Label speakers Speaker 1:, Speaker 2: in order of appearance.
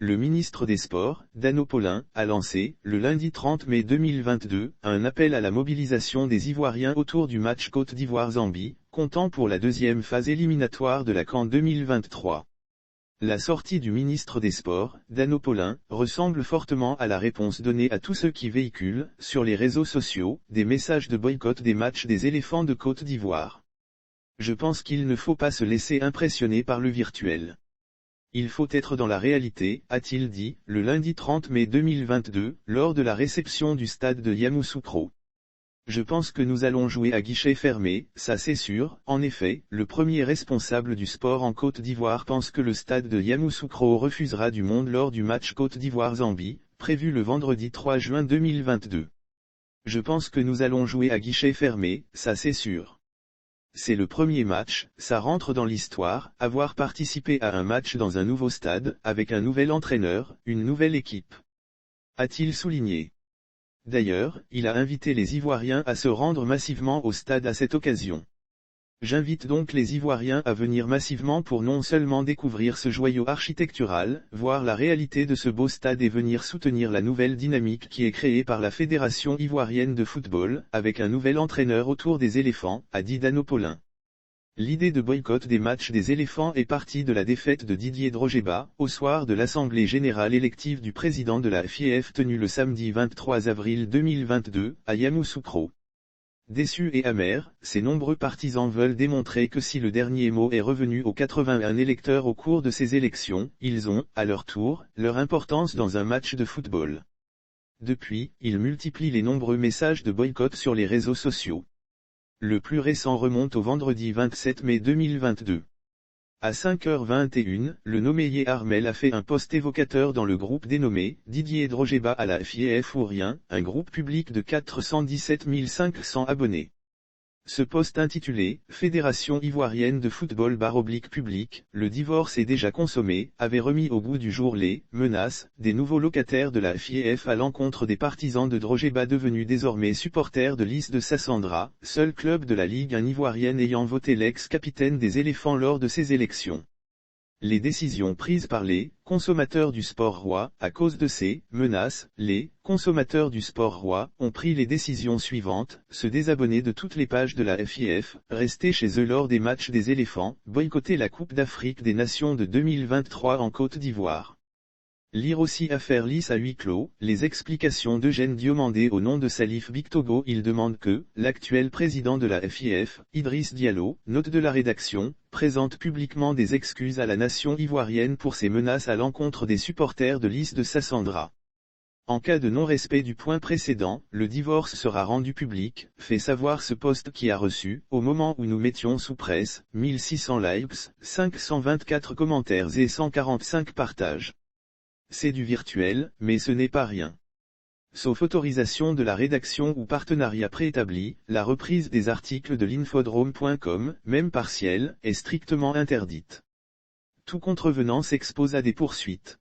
Speaker 1: Le ministre des Sports, Dano Paulin, a lancé, le lundi 30 mai 2022, un appel à la mobilisation des Ivoiriens autour du match Côte d'Ivoire-Zambie, comptant pour la deuxième phase éliminatoire de la CAN 2023. La sortie du ministre des Sports, Dano Paulin, ressemble fortement à la réponse donnée à tous ceux qui véhiculent, sur les réseaux sociaux, des messages de boycott des matchs des éléphants de Côte d'Ivoire. Je pense qu'il ne faut pas se laisser impressionner par le virtuel. Il faut être dans la réalité, a-t-il dit, le lundi 30 mai 2022, lors de la réception du stade de Yamoussoukro. Je pense que nous allons jouer à guichet fermé, ça c'est sûr. En effet, le premier responsable du sport en Côte d'Ivoire pense que le stade de Yamoussoukro refusera du monde lors du match Côte d'Ivoire-Zambie, prévu le vendredi 3 juin 2022. Je pense que nous allons jouer à guichet fermé, ça c'est sûr. C'est le premier match, ça rentre dans l'histoire, avoir participé à un match dans un nouveau stade, avec un nouvel entraîneur, une nouvelle équipe. A-t-il souligné. D'ailleurs, il a invité les Ivoiriens à se rendre massivement au stade à cette occasion. J'invite donc les Ivoiriens à venir massivement pour non seulement découvrir ce joyau architectural, voir la réalité de ce beau stade et venir soutenir la nouvelle dynamique qui est créée par la Fédération ivoirienne de football, avec un nouvel entraîneur autour des éléphants, a dit Dano Paulin. L'idée de boycott des matchs des éléphants est partie de la défaite de Didier Drogeba, au soir de l'Assemblée générale élective du président de la FIF tenue le samedi 23 avril 2022, à Yamoussoukro. Déçus et amers, ces nombreux partisans veulent démontrer que si le dernier mot est revenu aux 81 électeurs au cours de ces élections, ils ont, à leur tour, leur importance dans un match de football. Depuis, ils multiplient les nombreux messages de boycott sur les réseaux sociaux. Le plus récent remonte au vendredi 27 mai 2022. À 5h21, le nommé Armel a fait un post évocateur dans le groupe dénommé « Didier Drogeba à la FIF ou rien », un groupe public de 417 500 abonnés. Ce post intitulé « Fédération ivoirienne de football / public, le divorce est déjà consommé » avait remis au goût du jour les « menaces » des nouveaux locataires de la FIF à l'encontre des partisans de Drogeba devenus désormais supporters de l'IS de Sassandra, seul club de la Ligue 1 ivoirienne ayant voté l'ex-capitaine des éléphants lors de ces élections. Les décisions prises par les consommateurs du sport roi, à cause de ces menaces, les consommateurs du sport roi ont pris les décisions suivantes, se désabonner de toutes les pages de la FIF, rester chez eux lors des matchs des éléphants, boycotter la Coupe d'Afrique des Nations de 2023 en Côte d'Ivoire. Lire aussi affaire lisse à huis clos, les explications d'Eugène Diomandé au nom de Salif Bictogo. Il demande que, l'actuel président de la FIF, Idriss Diallo, note de la rédaction, présente publiquement des excuses à la nation ivoirienne pour ses menaces à l'encontre des supporters de l'IS de Sassandra. En cas de non-respect du point précédent, le divorce sera rendu public, fait savoir ce post qui a reçu, au moment où nous mettions sous presse, 1600 likes, 524 commentaires et 145 partages. C'est du virtuel, mais ce n'est pas rien. Sauf autorisation de la rédaction ou partenariat préétabli, la reprise des articles de l'infodrome.com, même partielle, est strictement interdite. Tout contrevenant s'expose à des poursuites.